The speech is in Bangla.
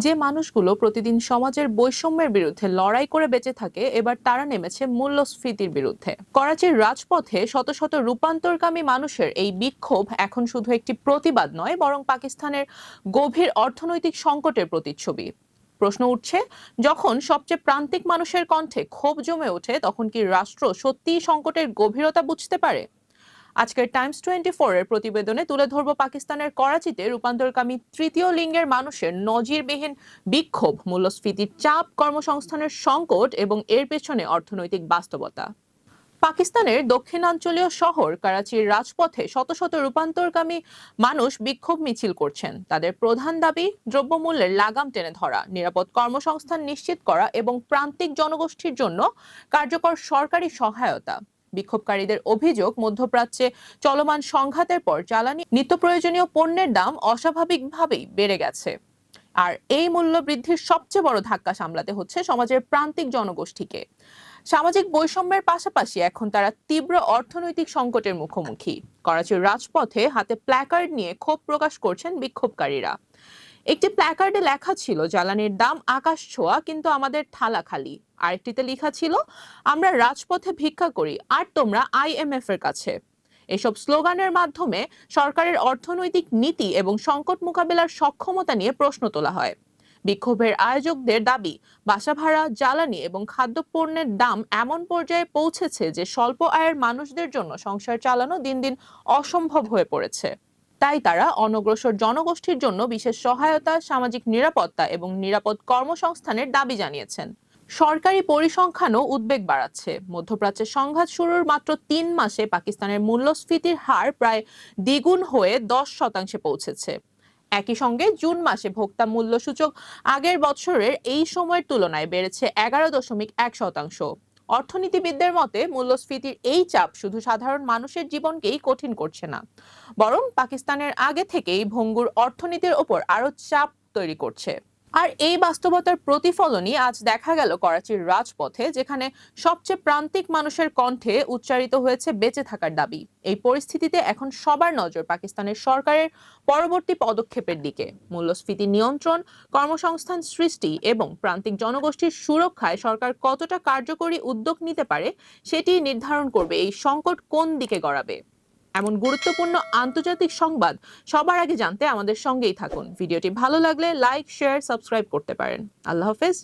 যে মানুষগুলো প্রতিদিন সমাজের বৈষম্যের বিরুদ্ধে লড়াই করে বেঁচে থাকে, এবার তারা নেমেছে মূল্যস্ফীতির বিরুদ্ধে। করাচির রাজপথে শত শত রূপান্তরকামী মানুষের এই বিক্ষোভ এখন শুধু একটি প্রতিবাদ নয়, বরং পাকিস্তানের গভীর অর্থনৈতিক সংকটের প্রতিচ্ছবি। প্রশ্ন উঠছে, যখন সবচেয়ে প্রান্তিক মানুষের কণ্ঠে ক্ষোভ জমে ওঠে, তখন কি রাষ্ট্র সত্যিই সংকটের গভীরতা বুঝতে পারে? আজকের টাইমস 24 এর প্রতিবেদনে তুলে ধরব পাকিস্তানের করাচিতে রূপান্তরকামী তৃতীয় লিঙ্গের মানুষের নজিরবিহীন বিক্ষোভ, মূল্যস্ফীতির চাপ, কর্মসংস্থানের সংকট এবং এর পেছনে অর্থনৈতিক বাস্তবতা। পাকিস্তানের দক্ষিণাঞ্চলীয় শহর করাচির রাজপথে শত শত রূপান্তরকামী মানুষ বিক্ষোভ মিছিল করছেন। তাদের প্রধান দাবি দ্রব্যমূল্যের লাগাম টেনে ধরা, নিরাপদ কর্মসংস্থান নিশ্চিত করা এবং প্রান্তিক জনগোষ্ঠীর জন্য কার্যকর সরকারি সহায়তা। বিক্ষোভকারীদের অভিযোগ, মধ্যপ্রাচ্যে চলমান সংঘাতের পর জ্বালানি নিত্য প্রয়োজনীয় পণ্যের দাম অস্বাভাবিকভাবেই বেড়ে গেছে। আর এই মূল্য বৃদ্ধির সবচেয়ে বড় ধাক্কা সামলাতে হচ্ছে সমাজের প্রান্তিক জনগোষ্ঠীকে। সামাজিক বৈষম্যের পাশাপাশি এখন তারা তীব্র অর্থনৈতিক সংকটের মুখোমুখি। করাচির রাজপথে হাতে প্ল্যাকার্ড নিয়ে ক্ষোভ প্রকাশ করছেন বিক্ষোভকারীরা। একটি প্ল্যাকার্ডে লেখা ছিল, জ্বালানির দাম আকাশ ছোঁয়া কিন্তু আমাদের থালা খালি। আরেকটিতে লেখা ছিল, আমরা রাজপথে ভিক্ষা করি আর তোমরা IMF এর কাছে। এসব স্লোগানের মাধ্যমে সরকারের অর্থনৈতিক নীতি এবং সংকট মোকাবেলার সক্ষমতা নিয়ে প্রশ্ন তোলা হয়। বিক্ষোভের আয়োজকদের দাবি, বাসা ভাড়া, জ্বালানি এবং খাদ্যপণ্যের দাম এমন পর্যায়ে পৌঁছেছে যে স্বল্প আয়ের মানুষদের জন্য সংসার চালানো দিন দিন অসম্ভব হয়ে পড়েছে। তাই তারা অনগ্রসর জনগোষ্ঠীর জন্য বিশেষ সহায়তা, সামাজিক নিরাপত্তা এবং নিরাপদ কর্মসংস্থানের দাবি জানিয়েছেন। সরকারি পরিসংখ্যানও উদ্বেগ বাড়াচ্ছে। মধ্যপ্রাচ্যের সংঘাত শুরুর মাত্র 3 মাসে পাকিস্তানের মূল্যস্ফীতির হার প্রায় দ্বিগুণ হয়ে 10% পৌঁছেছে। একই সঙ্গে জুন মাসে ভোক্তা মূল্য সূচক আগের বছরের এই সময়ের তুলনায় বেড়েছে 11.1%। অর্থনীতিবিদদের মতে, মূল্যস্ফীতির এই চাপ শুধু সাধারণ মানুষের জীবনকেই কঠিন করছে না, বরং পাকিস্তানের আগে থেকেই ভঙ্গুর অর্থনীতির ওপর আরো চাপ তৈরি করছে। আর এই বাস্তবতার প্রতিফলনই আজ দেখা গেল করাচির রাজপথে, যেখানে সবচেয়ে প্রান্তিক মানুষের কণ্ঠে উচ্চারিত হয়েছে বেঁচে থাকার দাবি। এই পরিস্থিতিতে এখন সবার নজর পাকিস্তানের সরকারের পরবর্তী পদক্ষেপের দিকে। মূল্যস্ফীতি নিয়ন্ত্রণ, কর্মসংস্থান সৃষ্টি এবং প্রান্তিক জনগোষ্ঠীর সুরক্ষায় সরকার কতটা কার্যকরী উদ্যোগ নিতে পারে, সেটি নির্ধারণ করবে এই সংকট কোন দিকে গড়াবে। এমন গুরুত্বপূর্ণ আন্তর্জাতিক সংবাদ সবার আগে জানতে আমাদের সঙ্গেই থাকুন। ভিডিওটি ভালো লাগলে লাইক, শেয়ার, সাবস্ক্রাইব করতে পারেন। আল্লাহ হাফেজ।